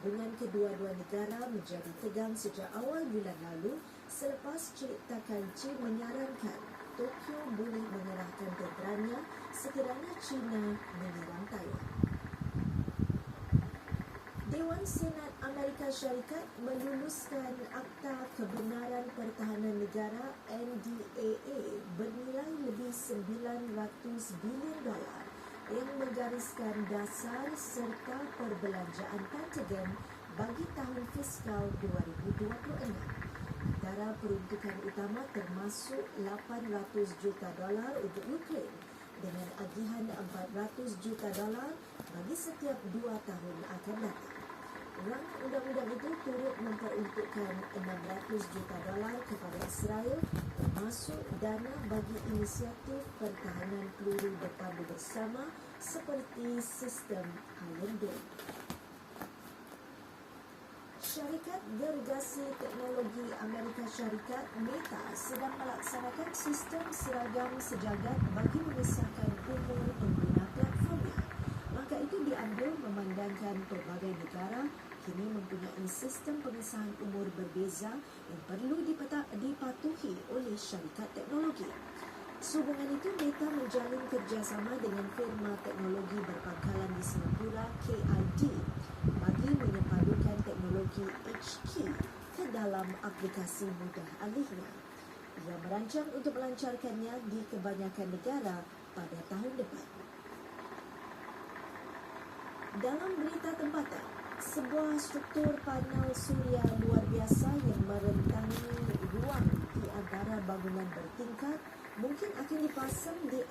Hubungan kedua-dua negara menjadi tegang sejak awal bulan lalu selepas Ciptakan China menyarankan Tokyo boleh mengerahkan tenteranya sekiranya China menyerang Taiwan. Dewan Senat Amerika Syarikat meluluskan Akta Kebenaran Pertahanan Negara NDAA bernilai lebih $900 bilion yang menggariskan dasar serta perbelanjaan Pentagon bagi tahun fiskal 2026. Antara peruntukan utama termasuk $800 juta untuk Ukraine dengan agihan $400 juta bagi setiap 2 tahun akan datang. Rang undang-undang itu turut memperuntukkan $600 juta kepada Israel termasuk dana bagi inisiatif pertahanan peluru berpandu bersama seperti sistem Iron Dome. Syarikat Gergasi Teknologi Amerika Syarikat Meta sedang melaksanakan sistem seragam sejagat bagi mengesahkan umur pengguna platformnya. Langkah itu diambil memandangkan pelbagai negara kini mempunyai sistem pengesahan umur berbeza yang perlu dipatuhi oleh syarikat teknologi. Sehubungan itu, Meta menjalin kerjasama dengan firma teknologi berpangkalan di Singapura KID bagi menyepadukan teknologi HQ ke dalam aplikasi mudah alihnya. Ia merancang untuk melancarkannya di kebanyakan negara pada tahun depan. Dalam berita tempatan, sebuah struktur panel suria luar biasa yang merentangi ruang di antara bangunan bertingkat mungkin akan dipasang di